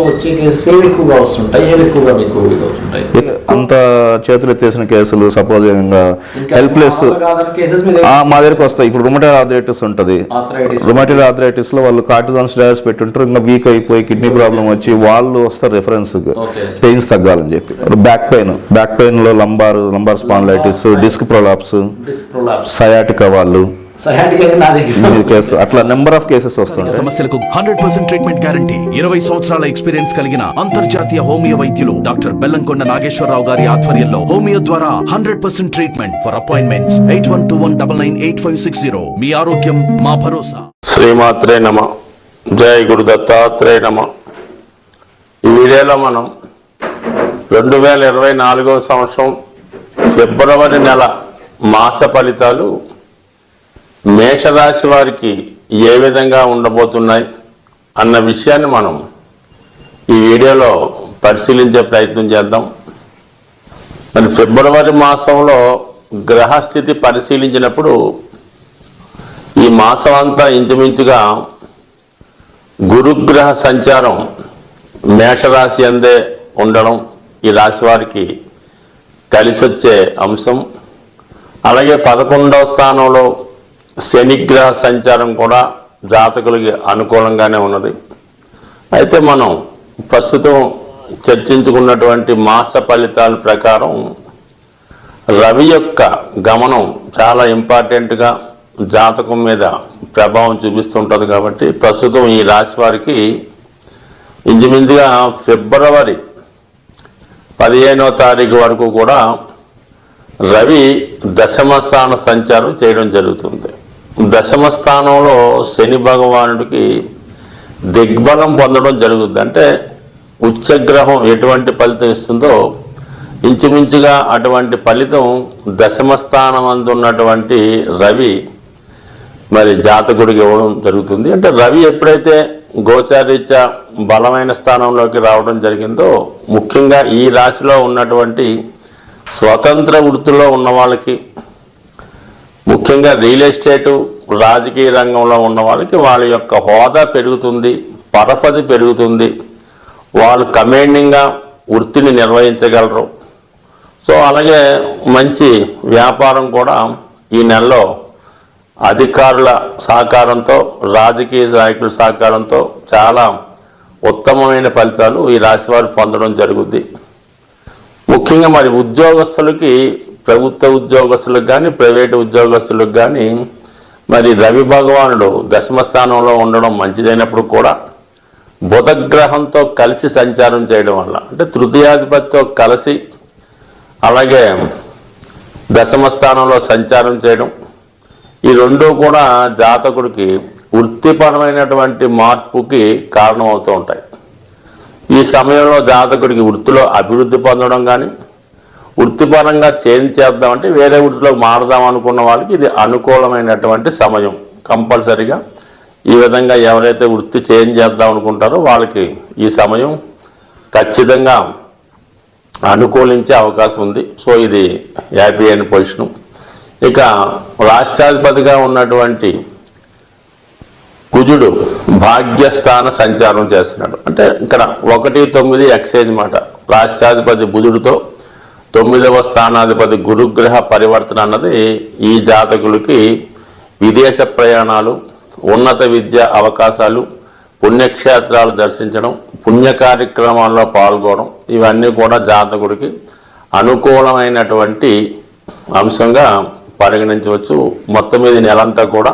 వచ్చే కేసెస్ ఏవి ఎక్కువగా వస్తుంటాయి, ఏవి ఎక్కువగా మీకు అవుతుంటాయి? అంత చేతులు ఎత్తేసిన కేసులు, సపోజ్ హెల్ప్లెస్ మా దగ్గరకు వస్తాయి. ఇప్పుడు రుమటైడ్ ఆర్థరైటిస్ ఉంటుంది. రుమటైడ్ ఆర్థరైటిస్ లో వాళ్ళు కార్టిజాన్ స్టెరాయిడ్స్ పెట్టుంటారు, ఇంకా వీక్ అయిపోయి కిడ్నీ ప్రాబ్లం వచ్చి వాళ్ళు వస్తారు రెఫరెన్స్ పెయిన్స్ తగ్గాలని చెప్పి. బ్యాక్ పెయిన్ లో lumbar spondylitis, disc prolapse, sciatica వాళ్ళు అట్లా నెంబర్ ఆఫ్ కేసెస్ వస్తుంటాయి. సమస్యలకు 100% ట్రీట్మెంట్ గ్యారంటీ. 20 సంవత్సరాల ఎక్స్పీరియన్స్ కలిగిన అంతర్జాతీయ హోమియో వైద్యులు డాక్టర్ బెల్లంకొండ నాగేశ్వరరావు గారి ఆధ్వర్యంలో హోమియో ద్వారా 100% ట్రీట్మెంట్. For appointments 8121998560. మీ ఆరోగ్యం మా భరోసా. శ్రీమాత్రే నమ. జై గురు దత్తాత్రేయ నమ. ఈ వీడియోలో మనం 2024వ సంవత్సరం ఫిబ్రవరి నెల మాస ఫలితాలు మేషరాశి వారికి ఏ విధంగా ఉండబోతున్నాయి అన్న విషయాన్ని మనం ఈ వీడియోలో పరిశీలించే ప్రయత్నం చేద్దాం. మరి ఫిబ్రవరి మాసంలో గ్రహస్థితి పరిశీలించినప్పుడు ఈ మాసం అంతా ఇంచుమించుగా గురుగ్రహ సంచారం మేషరాశి అందే ఉండడం ఈ రాశి వారికి కలిసొచ్చే అంశం. అలాగే 11వ స్థానంలో శనిగ్రహ సంచారం కూడా జాతకులకి అనుకూలంగానే ఉన్నది. అయితే మనం ప్రస్తుతం చర్చించుకున్నటువంటి మాస ఫలితాల ప్రకారం రవి యొక్క గమనం చాలా ఇంపార్టెంట్గా జాతకం మీద ప్రభావం చూపిస్తుంటుంది. కాబట్టి ప్రస్తుతం ఈ రాశి వారికి ఇంచుమించుగా ఫిబ్రవరి 15వ తారీఖు వరకు కూడా రవి దశమ స్థాన సంచారం చేయడం జరుగుతుంది. దశమ స్థానంలో శని భగవానుడికి దిగ్బలం పొందడం జరుగుతుంది. అంటే ఉచ్చగ్రహం ఎటువంటి ఫలితం ఇస్తుందో ఇంచుమించుగా అటువంటి ఫలితం దశమ స్థానం అందున్నటువంటి రవి మరి జాతకుడికి ఇవ్వడం జరుగుతుంది. అంటే రవి ఎప్పుడైతే గోచారీత్యా బలమైన స్థానంలోకి రావడం జరిగిందో, ముఖ్యంగా ఈ రాశిలో ఉన్నటువంటి స్వతంత్ర వృత్తిలో ఉన్న వాళ్ళకి, ముఖ్యంగా రియల్ ఎస్టేటు రాజకీయ రంగంలో ఉన్న వాళ్ళకి వాళ్ళ యొక్క హోదా పెరుగుతుంది, పరపతి పెరుగుతుంది, వాళ్ళు కమాండింగ్గా వృత్తిని నిర్వహించగలరు. సో అలాగే మంచి వ్యాపారం కూడా ఈ నెలలో అధికారుల సహకారంతో, రాజకీయ నాయకుల సహకారంతో చాలా ఉత్తమమైన ఫలితాలు ఈ రాశివారు పొందడం జరుగుద్ది. ముఖ్యంగా మరి ఉద్యోగస్తులకి, ప్రభుత్వ ఉద్యోగస్తులకు కానీ ప్రైవేటు ఉద్యోగస్తులకు కానీ మరి రవి భగవానుడు దశమ స్థానంలో ఉండడం మంచిదైనప్పుడు కూడా బుధగ్రహంతో కలిసి సంచారం చేయడం వల్ల, అంటే తృతీయాధిపతితో కలిసి అలాగే దశమ స్థానంలో సంచారం చేయడం, ఈ రెండూ కూడా జాతకుడికి వృత్తిపరమైనటువంటి మార్పుకి కారణమవుతూ ఉంటాయి. ఈ సమయంలో జాతకుడికి వృత్తిలో అభివృద్ధి పొందడం కానీ, వృత్తిపరంగా చేంజ్ చేద్దామంటే వేరే వృత్తిలో మారదాం అనుకున్న వాళ్ళకి ఇది అనుకూలమైనటువంటి సమయం. కంపల్సరిగా ఈ విధంగా ఎవరైతే వృత్తి చేంజ్ చేద్దాం అనుకుంటారో వాళ్ళకి ఈ సమయం ఖచ్చితంగా అనుకూలించే అవకాశం ఉంది. సో ఇది హ్యాపీ అయిన పొజిషను. ఇక రాష్ట్రాధిపతిగా ఉన్నటువంటి కుజుడు భాగ్యస్థాన సంచారం చేస్తున్నాడు. అంటే ఇక్కడ 1-9 ఎక్సైజ్ మాట. రాష్ట్రాధిపతి బుధుడితో 9వ స్థానాధిపతి గురుగ్రహ పరివర్తన అన్నది ఈ జాతకులకి విదేశ ప్రయాణాలు, ఉన్నత విద్య అవకాశాలు, పుణ్యక్షేత్రాలు దర్శించడం, పుణ్య కార్యక్రమాల్లో పాల్గొనడం, ఇవన్నీ కూడా జాతకుడికి అనుకూలమైనటువంటి అంశంగా పరిగణించవచ్చు. మొత్తం మీద నెలంతా కూడా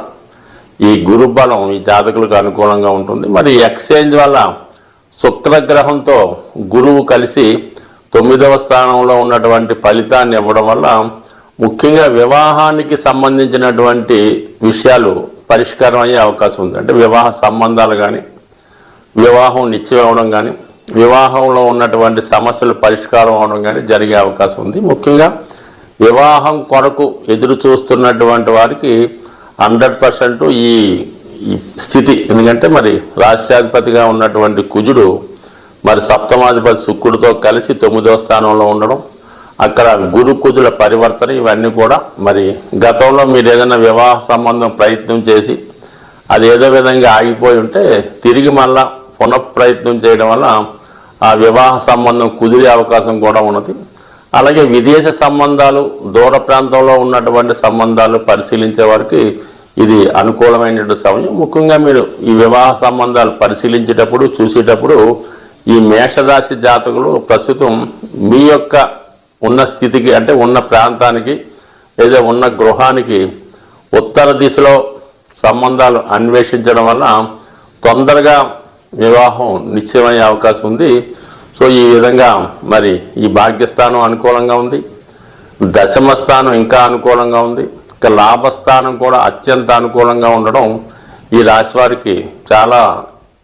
ఈ గురుబలం ఈ జాతకులకు అనుకూలంగా ఉంటుంది. మరి ఎక్స్చేంజ్ వల్ల శుక్రగ్రహంతో గురువు కలిసి 9వ స్థానంలో ఉన్నటువంటి ఫలితాన్ని ఇవ్వడం వల్ల ముఖ్యంగా వివాహానికి సంబంధించినటువంటి విషయాలు పరిష్కారం అయ్యే అవకాశం ఉంది. అంటే వివాహ సంబంధాలు కానీ, వివాహం నిశ్చయం అవ్వడం కానీ, వివాహంలో ఉన్నటువంటి సమస్యలు పరిష్కారం అవడం కానీ జరిగే అవకాశం ఉంది. ముఖ్యంగా వివాహం కొరకు ఎదురు చూస్తున్నటువంటి వారికి 100% ఈ స్థితి. ఎందుకంటే మరి రాష్ట్రాధిపతిగా ఉన్నటువంటి కుజుడు మరి సప్తమాధిపతి శుక్రుడితో కలిసి 9వ స్థానంలో ఉండడం, అక్కడ గురు కుజుల పరివర్తన, ఇవన్నీ కూడా మరి గతంలో మీరు ఏదైనా వివాహ సంబంధం ప్రయత్నం చేసి అది ఏదో విధంగా ఆగిపోయి ఉంటే తిరిగి మళ్ళా పునఃప్రయత్నం చేయడం వల్ల ఆ వివాహ సంబంధం కుదిరే అవకాశం కూడా ఉన్నది. అలాగే విదేశ సంబంధాలు, దూర ప్రాంతంలో ఉన్నటువంటి సంబంధాలు పరిశీలించే వారికి ఇది అనుకూలమైన సమయం. ముఖ్యంగా మీరు ఈ వివాహ సంబంధాలు పరిశీలించేటప్పుడు, చూసేటప్పుడు ఈ మేషరాశి జాతకులు ప్రస్తుతం మీ యొక్క ఉన్న స్థితికి, అంటే ఉన్న ప్రాంతానికి లేదా ఉన్న గృహానికి ఉత్తర దిశలో సంబంధాలు అన్వేషించడం వల్ల తొందరగా వివాహం నిశ్చయమయ్యే అవకాశం ఉంది. సో ఈ విధంగా మరి ఈ భాగ్యస్థానం అనుకూలంగా ఉంది, దశమ స్థానం ఇంకా అనుకూలంగా ఉంది, ఇక లాభస్థానం కూడా అత్యంత అనుకూలంగా ఉండడం ఈ రాశి వారికి చాలా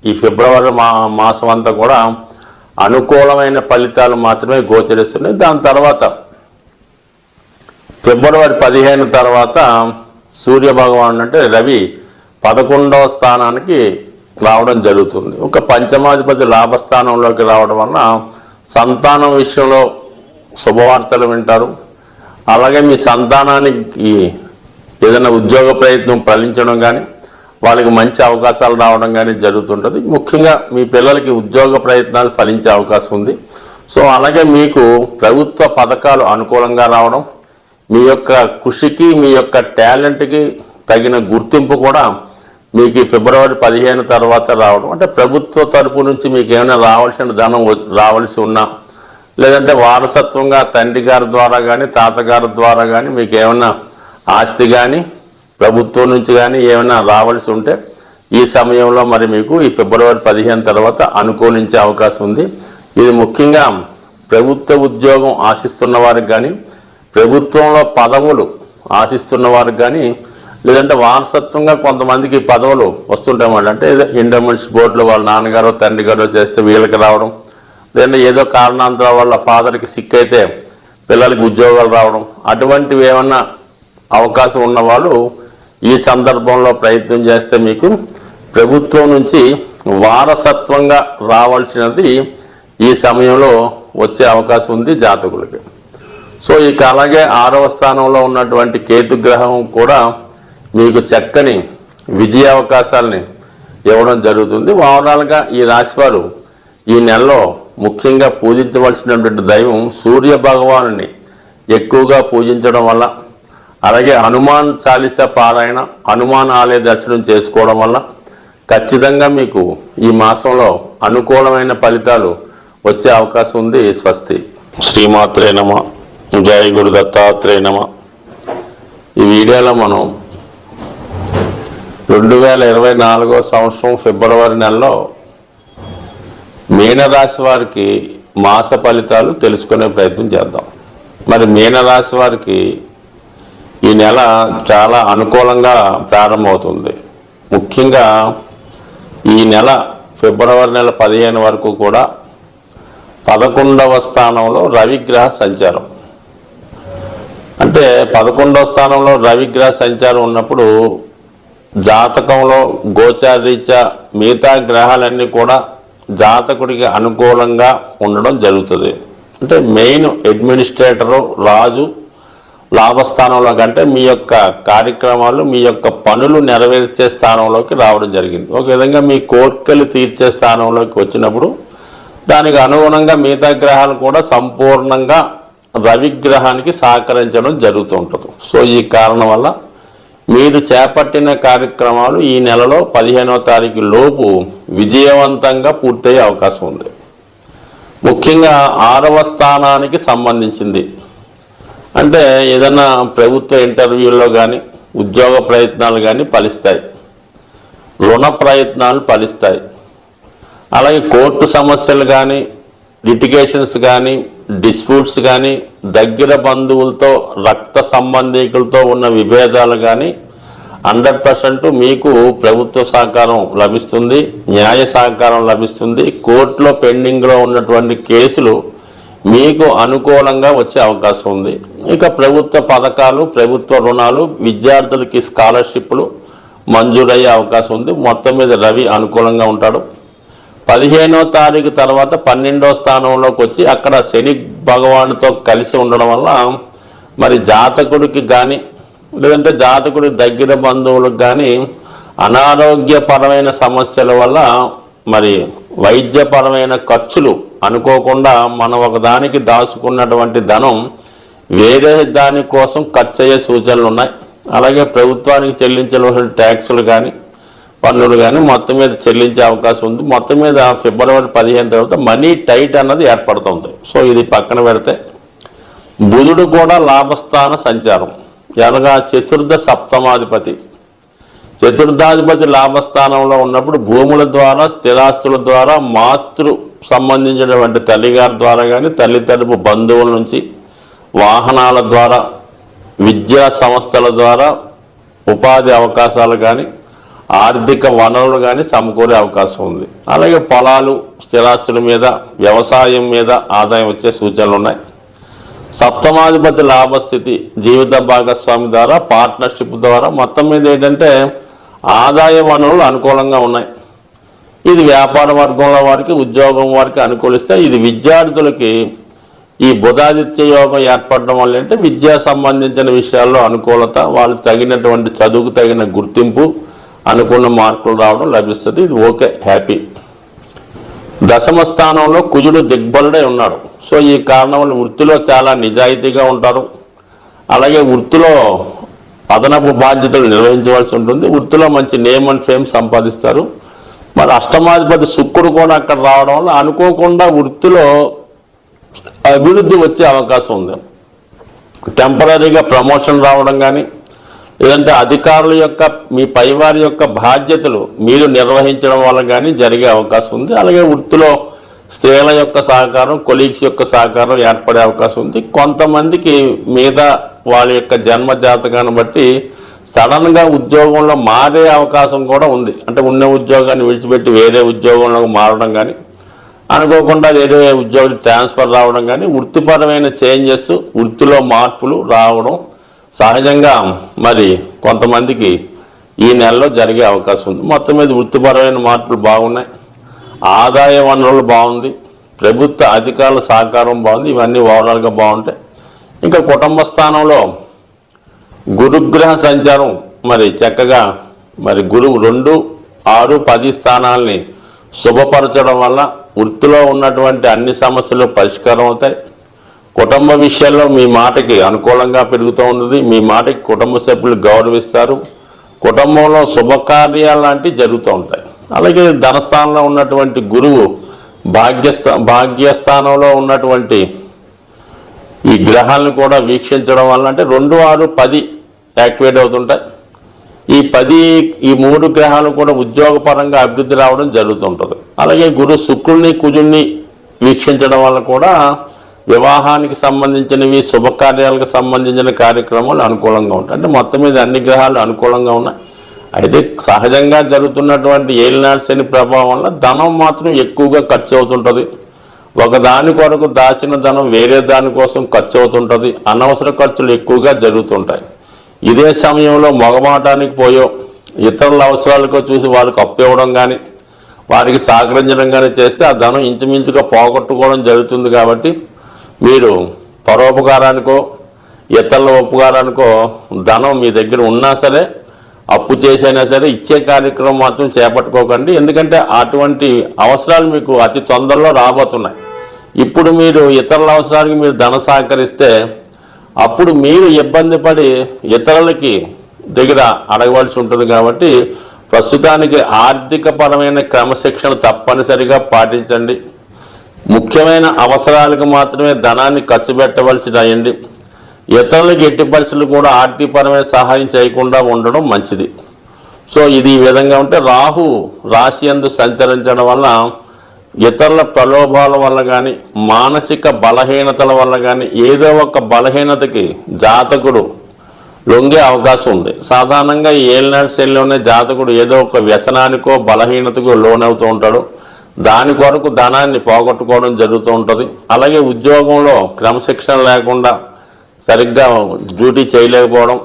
ఈ ఫిబ్రవరి మాసం అంతా కూడా అనుకూలమైన ఫలితాలు మాత్రమే గోచరిస్తున్నాయి. దాని తర్వాత ఫిబ్రవరి 15 తర్వాత సూర్య భగవానుడు అంటే రవి 11వ స్థానానికి రావడం జరుగుతుంది. ఒక పంచమాధిపతి లాభస్థానంలోకి రావడం వల్ల సంతానం విషయంలో శుభవార్తలు వింటారు. అలాగే మీ సంతానానికి ఏదైనా ఉద్యోగ ప్రయత్నం ఫలించడం కానీ, వాళ్ళకి మంచి అవకాశాలు రావడం కానీ జరుగుతుంటుంది. ముఖ్యంగా మీ పిల్లలకి ఉద్యోగ ప్రయత్నాలు ఫలించే అవకాశం ఉంది. సో అలాగే మీకు ప్రభుత్వ పథకాలు అనుకూలంగా రావడం, మీ యొక్క కృషికి, మీ యొక్క టాలెంట్కి తగిన గుర్తింపు కూడా మీకు ఫిబ్రవరి 15 తర్వాత రావడం. అంటే ప్రభుత్వ తరపు నుంచి మీకు ఏమైనా రావాల్సిన ధనం రావాల్సి ఉన్నా, లేదంటే వారసత్వంగా తండ్రి గారి ద్వారా కానీ తాతగారి ద్వారా కానీ మీకు ఏమైనా ఆస్తి కానీ ప్రభుత్వం నుంచి కానీ ఏమైనా రావాల్సి ఉంటే ఈ సమయంలో మరి మీకు ఈ ఫిబ్రవరి 15 తర్వాత అనుకూలించే అవకాశం ఉంది. ఇది ముఖ్యంగా ప్రభుత్వ ఉద్యోగం ఆశిస్తున్న వారికి కానీ, ప్రభుత్వంలో పదవులు ఆశిస్తున్న వారికి కానీ, లేదంటే వారసత్వంగా కొంతమందికి పదవులు వస్తుంటాయి. అంటే ఎండోమెంట్స్ బోర్డులో వాళ్ళ నాన్నగారో తండ్రి గారో చేస్తే వీళ్ళకి రావడం, లేదంటే ఏదో కారణాంతరం వాళ్ళ ఫాదర్కి సిక్ అయితే పిల్లలకి ఉద్యోగాలు రావడం, అటువంటివి ఏమన్నా అవకాశం ఉన్నవాళ్ళు ఈ సందర్భంలో ప్రయత్నం చేస్తే మీకు ప్రభుత్వం నుంచి వారసత్వంగా రావాల్సినది ఈ సమయంలో వచ్చే అవకాశం ఉంది జాతకులకి. సో ఇక అలాగే 6వ స్థానంలో ఉన్నటువంటి కేతుగ్రహం కూడా మీకు చక్కని విజయ అవకాశాలని ఇవ్వడం జరుగుతుంది. ఓవరాల్గా ఈ రాశివారు ఈ నెలలో ముఖ్యంగా పూజించవలసినటువంటి దైవం సూర్య భగవానుని ఎక్కువగా పూజించడం వల్ల, అలాగే హనుమాన్ చాలీసా పారాయణ, హనుమాన్ ఆలయ దర్శనం చేసుకోవడం వల్ల ఖచ్చితంగా మీకు ఈ మాసంలో అనుకూలమైన ఫలితాలు వచ్చే అవకాశం ఉంది. స్వస్తి. శ్రీమాత్రే నమ. జయ గురు దత్తాత్రేయ నమ. ఈ వీడియోలో మనం 2024వ సంవత్సరం ఫిబ్రవరి నెలలో మీనరాశి వారికి మాస ఫలితాలు తెలుసుకునే ప్రయత్నం చేద్దాం. మరి మీనరాశి వారికి ఈ నెల చాలా అనుకూలంగా ప్రారంభమవుతుంది. ముఖ్యంగా ఈ నెల ఫిబ్రవరి నెల 15 వరకు కూడా 11వ స్థానంలో రవిగ్రహ సంచారం. అంటే 11వ స్థానంలో రవిగ్రహ సంచారం ఉన్నప్పుడు జాతకంలో గోచారీత్యా మిగతా గ్రహాలన్నీ కూడా జాతకుడికి అనుకూలంగా ఉండడం జరుగుతుంది. అంటే మెయిన్ అడ్మినిస్ట్రేటరు రాజు లాభస్థానంలో కంటే మీ యొక్క కార్యక్రమాలు, మీ యొక్క పనులు నెరవేర్చే స్థానంలోకి రావడం జరిగింది. ఒక విధంగా మీ కోర్కెలు తీర్చే స్థానంలోకి వచ్చినప్పుడు దానికి అనుగుణంగా మిగతా గ్రహాలు కూడా సంపూర్ణంగా రవిగ్రహానికి సహకరించడం జరుగుతూ ఉంటుంది. సో ఈ కారణం వల్ల మీరు చేపట్టిన కార్యక్రమాలు ఈ నెలలో 15వ తారీఖు లోపు విజయవంతంగా పూర్తయ్యే అవకాశం ఉంది. ముఖ్యంగా 6వ స్థానానికి సంబంధించింది. అంటే ఏదైనా ప్రభుత్వ ఇంటర్వ్యూల్లో కానీ, ఉద్యోగ ప్రయత్నాలు కానీ ఫలిస్తాయి, రుణ ప్రయత్నాలు ఫలిస్తాయి. అలాగే కోర్టు సమస్యలు కానీ, లిటిగేషన్స్ కానీ, డిస్ప్యూట్స్ కానీ, దగ్గర బంధువులతో రక్త సంబంధికులతో ఉన్న విభేదాలు కానీ 100% మీకు ప్రభుత్వ సహకారం లభిస్తుంది, న్యాయ సహకారం లభిస్తుంది. కోర్టులో పెండింగ్లో ఉన్నటువంటి కేసులు మీకు అనుకూలంగా వచ్చే అవకాశం ఉంది. ఇక ప్రభుత్వ పథకాలు, ప్రభుత్వ రుణాలు, విద్యార్థులకి స్కాలర్షిప్లు మంజూరయ్యే అవకాశం ఉంది. మొత్తం మీద రవి అనుకూలంగా ఉంటాడు. 15వ తారీఖు తర్వాత 12వ స్థానంలోకి వచ్చి అక్కడ శని భగవానుతో కలిసి ఉండడం వల్ల మరి జాతకుడికి కానీ, లేదంటే జాతకుడి దగ్గర బంధువులకు కానీ అనారోగ్యపరమైన సమస్యల వల్ల మరి వైద్యపరమైన ఖర్చులు అనుకోకుండా మనం ఒకదానికి దాచుకున్నటువంటి ధనం వేరే దానికోసం ఖర్చు అయ్యే సూచనలు ఉన్నాయి. అలాగే ప్రభుత్వానికి చెల్లించవలసిన ట్యాక్సులు కానీ పన్నులు కానీ మొత్తం మీద చెల్లించే అవకాశం ఉంది. మొత్తం మీద ఫిబ్రవరి 15 తర్వాత మనీ టైట్ అన్నది ఏర్పడుతుంది. సో ఇది పక్కన పెడితే బుధుడు కూడా లాభస్థాన సంచారం ఎలాగా చతుర్థ సప్తమాధిపతి. చతుర్థాధిపతి లాభస్థానంలో ఉన్నప్పుడు భూముల ద్వారా స్థిరాస్తుల ద్వారా మాతృ సంబంధించినటువంటి తల్లిగారి ద్వారా కానీ తల్లి తరపు బంధువుల నుంచి వాహనాల ద్వారా విద్యా సంస్థల ద్వారా ఉపాధి అవకాశాలు కానీ ఆర్థిక వనరులు కానీ సమకూరే అవకాశం ఉంది. అలాగే పొలాలు స్థిరాస్తుల మీద వ్యవసాయం మీద ఆదాయం వచ్చే సూచనలు ఉన్నాయి. సప్తమాధిపతి లాభస్థితి జీవిత భాగస్వామి ద్వారా పార్ట్నర్షిప్ ద్వారా మొత్తం మీద ఏంటంటే ఆదాయ వనరులు అనుకూలంగా ఉన్నాయి. ఇది వ్యాపార వర్గంలో వారికి ఉద్యోగం వారికి అనుకూలిస్తే, ఇది విద్యార్థులకి ఈ బుధాదిత్య యోగం ఏర్పడడం వల్ల అంటే విద్యా సంబంధించిన విషయాల్లో అనుకూలత, వాళ్ళు తగినటువంటి చదువుకు తగిన గుర్తింపు అనుకున్న మార్కులు రావడం లభిస్తుంది. ఇది ఓకే, హ్యాపీ. దశమ స్థానంలో కుజుడు దిగ్బలుడై ఉన్నాడు. సో ఈ కారణం వల్ల వృత్తిలో చాలా నిజాయితీగా ఉంటారు. అలాగే వృత్తిలో అదనపు బాధ్యతలు నిర్వహించవలసి ఉంటుంది. వృత్తిలో మంచి నేమ్ అండ్ ఫేమ్ సంపాదిస్తారు. మరి అష్టమాధిపతి శుక్రుడు కూడా అక్కడ రావడం వల్ల అనుకోకుండా వృత్తిలో అభివృద్ధి వచ్చే అవకాశం ఉంది. టెంపరీగా ప్రమోషన్ రావడం కానీ లేదంటే అధికారుల యొక్క మీ పైవారి యొక్క బాధ్యతలు మీరు నిర్వహించడం వల్ల కానీ జరిగే అవకాశం ఉంది. అలాగే వృత్తిలో స్త్రీల యొక్క సహకారం, కొలీగ్స్ యొక్క సహకారం ఏర్పడే అవకాశం ఉంది. కొంతమందికి మీద వాళ్ళ యొక్క జన్మ జాతకాన్ని బట్టి సడన్గా ఉద్యోగంలో మారే అవకాశం కూడా ఉంది. అంటే ఉన్న ఉద్యోగాన్ని విడిచిపెట్టి వేరే ఉద్యోగంలోకి మారడం కానీ, అనుకోకుండా వేరే ఉద్యోగం ట్రాన్స్ఫర్ రావడం కానీ, వృత్తిపరమైన చేంజెస్ వృత్తిలో మార్పులు రావడం సహజంగా మరి కొంతమందికి ఈ నెలలో జరిగే అవకాశం ఉంది. మొత్తం మీద వృత్తిపరమైన మార్పులు బాగున్నాయి. ఆదాయ వనరులు బాగుంది. ప్రభుత్వ అధికారుల సహకారం బాగుంది. ఇవన్నీ ఓవరాల్గా బాగుంటాయి. ఇంకా కుటుంబ స్థానంలో గురుగ్రహ సంచారం మరి చక్కగా మరి గురువు 2, 6, 10 స్థానాల్ని శుభపరచడం వల్ల వృత్తిలో ఉన్నటువంటి అన్ని సమస్యలు పరిష్కారం అవుతాయి. కుటుంబ విషయాల్లో మీ మాటకి అనుకూలంగా పెరుగుతూ ఉన్నది. మీ మాటకి కుటుంబ సభ్యులు గౌరవిస్తారు. కుటుంబంలో శుభకార్యాలు లాంటివి జరుగుతూ ఉంటాయి. అలాగే ధనస్థానంలో ఉన్నటువంటి గురువు భాగ్యస్థానంలో ఉన్నటువంటి ఈ గ్రహాలను కూడా వీక్షించడం వల్ల అంటే 2, 6, 10 యాక్టివేట్ అవుతుంటాయి. ఈ 3 గ్రహాలు కూడా ఉద్యోగపరంగా అభివృద్ధి రావడం జరుగుతుంటుంది. అలాగే గురు శుక్రుల్ని కుజుల్ని వీక్షించడం వల్ల కూడా వివాహానికి సంబంధించినవి శుభకార్యాలకు సంబంధించిన కార్యక్రమాలు అనుకూలంగా ఉంటాయి. అంటే మొత్తం మీద అన్ని గ్రహాలు అనుకూలంగా ఉన్నాయి. అయితే సహజంగా జరుగుతున్నటువంటి ఏలినాటి శని ప్రభావం వల్ల ధనం మాత్రం ఎక్కువగా ఖర్చు అవుతుంటుంది. ఒకదాని కొరకు దాచిన ధనం వేరే దానికోసం ఖర్చు అవుతుంటుంది. అనవసర ఖర్చులు ఎక్కువగా జరుగుతుంటాయి. ఇదే సమయంలో మొగమాటానికి పోయో ఇతరుల అవసరాలకు చూసి వారికి అప్పు ఇవ్వడం కానీ వారికి సహకరించడం కానీ చేస్తే ఆ ధనం ఇంచుమించుగా పోగొట్టుకోవడం జరుగుతుంది. కాబట్టి మీరు పరోపకారానికో ఇతరుల ఉపకారానికో ధనం మీ దగ్గర ఉన్నా సరే అప్పు చేసైనా సరే ఇచ్చే కార్యక్రమం మాత్రం చేపట్టుకోకండి. ఎందుకంటే అటువంటి అవసరాలు మీకు అతి తొందరలో రాబోతున్నాయి. ఇప్పుడు మీరు ఇతరుల అవసరానికి మీరు ధన సహకరిస్తే అప్పుడు మీరు ఇబ్బంది పడి ఇతరులకి దగ్గర అడగవలసి ఉంటుంది. కాబట్టి ప్రస్తుతానికి ఆర్థికపరమైన క్రమశిక్షణ తప్పనిసరిగా పాటించండి. ముఖ్యమైన అవసరాలకు మాత్రమే ధనాన్ని ఖర్చు పెట్టవలసి అయ్యండి. ఇతరులకు ఎట్టి పరిస్థితులు కూడా ఆర్థికపరమైన సహాయం చేయకుండా ఉండడం మంచిది. సో ఇది ఈ విధంగా ఉంటే రాహు రాశి యందు సంచరించడం వల్ల ఇతరుల ప్రలోభాల వల్ల కానీ మానసిక బలహీనతల వల్ల కానీ ఏదో ఒక బలహీనతకి జాతకుడు లొంగే అవకాశం ఉంది. సాధారణంగా ఏలినాటి శనిలోనే జాతకుడు ఏదో ఒక వ్యసనానికో బలహీనతకో లోనవుతూ ఉంటాడు. దాని కొరకు ధనాన్ని పోగొట్టుకోవడం జరుగుతూ ఉంటుంది. అలాగే ఉద్యోగంలో క్రమశిక్షణ లేకుండా సరిగ్గా డ్యూటీ చేయలేకపోవడం,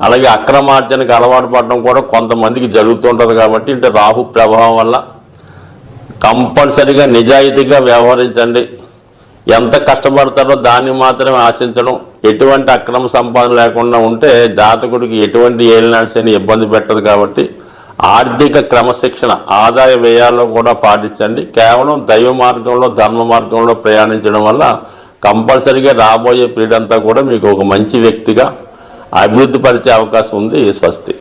అలాగే అక్రమార్జనకు అలవాటు పడడం కూడా కొంతమందికి జరుగుతూ ఉంటుంది. కాబట్టి అంటే రాహు ప్రభావం వల్ల కంపల్సరిగా నిజాయితీగా వ్యవహరించండి. ఎంత కష్టపడతారో దాన్ని మాత్రమే ఆశించడం, ఎటువంటి అక్రమ సంపాదన లేకుండా ఉంటే జాతకుడికి ఎటువంటి ఏలినాటి శని ఇబ్బంది పెట్టదు. కాబట్టి ఆర్థిక క్రమశిక్షణ, ఆదాయ వ్యయాల్లో కూడా పాటించండి. కేవలం దైవ మార్గంలో, ధర్మ మార్గంలో ప్రయాణించడం వల్ల కంపల్సరీగా రాబోయే పీరియడ్ అంతా కూడా మీకు ఒక మంచి వ్యక్తిగా అభివృద్ధి పరిచే అవకాశం ఉంది. స్వస్తి.